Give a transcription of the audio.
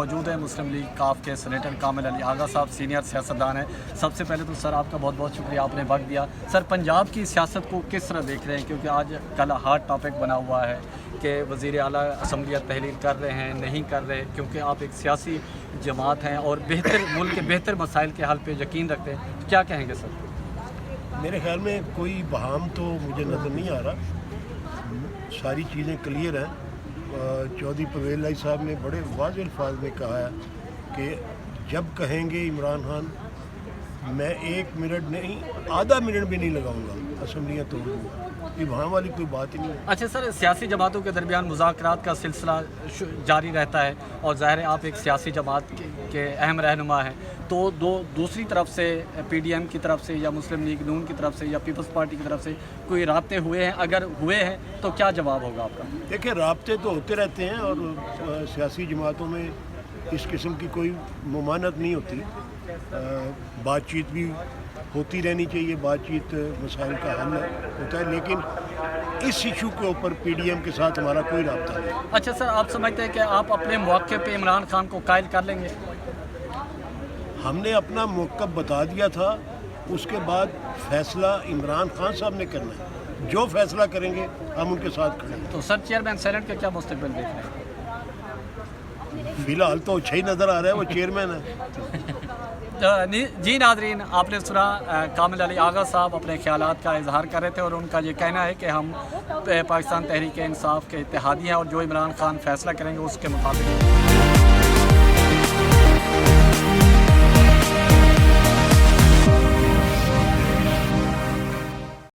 موجود ہیں مسلم لیگ کاف کے سینیٹر کامل علی آغا صاحب، سینئر سیاستدان ہیں۔ سب سے پہلے تو سر آپ کا بہت بہت شکریہ، آپ نے وقت دیا۔ سر پنجاب کی سیاست کو کس طرح دیکھ رہے ہیں، کیونکہ آج کل ہارٹ ٹاپک بنا ہوا ہے کہ وزیر اعلیٰ اسمبلیت تحلیل کر رہے ہیں نہیں کر رہے، کیونکہ آپ ایک سیاسی جماعت ہیں اور ملک کے بہتر مسائل کے حل پہ یقین رکھتے ہیں، کیا کہیں گے سر؟ میرے خیال میں کوئی بہام تو مجھے نظر نہیں آ رہا، ساری چیزیں کلیئر ہیں۔ چودھری پرویز الہی صاحب نے بڑے واضح الفاظ میں کہا ہے کہ جب کہیں گے عمران خان میں 1 منٹ نہیں، آدھا منٹ بھی نہیں لگاؤں گا، اسمبلیاں توڑ دوں گا۔ یہ وہاں والی کوئی بات ہی نہیں ہے۔ اچھا سر، سیاسی جماعتوں کے درمیان مذاکرات کا سلسلہ جاری رہتا ہے اور ظاہر ہے آپ ایک سیاسی جماعت کے اہم رہنما ہیں، تو دوسری طرف سے پی ڈی ایم کی طرف سے یا مسلم لیگ نون کی طرف سے یا پیپلز پارٹی کی طرف سے کوئی رابطے ہوئے ہیں؟ اگر ہوئے ہیں تو کیا جواب ہوگا آپ کا؟ دیکھیں، رابطے تو ہوتے رہتے ہیں اور سیاسی جماعتوں میں اس قسم کی کوئی ممانعت نہیں ہوتی، بات چیت بھی ہوتی رہنی چاہیے، بات چیت مسائل کا حل ہوتا ہے، لیکن اس ایشو کے اوپر پی ڈی ایم کے ساتھ ہمارا کوئی رابطہ نہیں۔ اچھا سر، آپ سمجھتے ہیں کہ آپ اپنے موقع پہ عمران خان کو قائل کر لیں گے؟ ہم نے اپنا موقف بتا دیا تھا، اس کے بعد فیصلہ عمران خان صاحب نے کرنا ہے، جو فیصلہ کریں گے ہم ان کے ساتھ کھڑے ہیں۔ تو سر چیئرمین سینٹ کا کیا مستقبل دیکھ رہے ہیں؟ فی الحال تو اچھا ہی نظر آ رہا ہے، وہ چیئرمین ہے۔ جی ناظرین، آپ نے سنا کامل علی آغا صاحب اپنے خیالات کا اظہار کر رہے تھے اور ان کا یہ کہنا ہے کہ ہم پاکستان تحریک انصاف کے اتحادی ہیں اور جو عمران خان فیصلہ کریں گے اس کے مطابق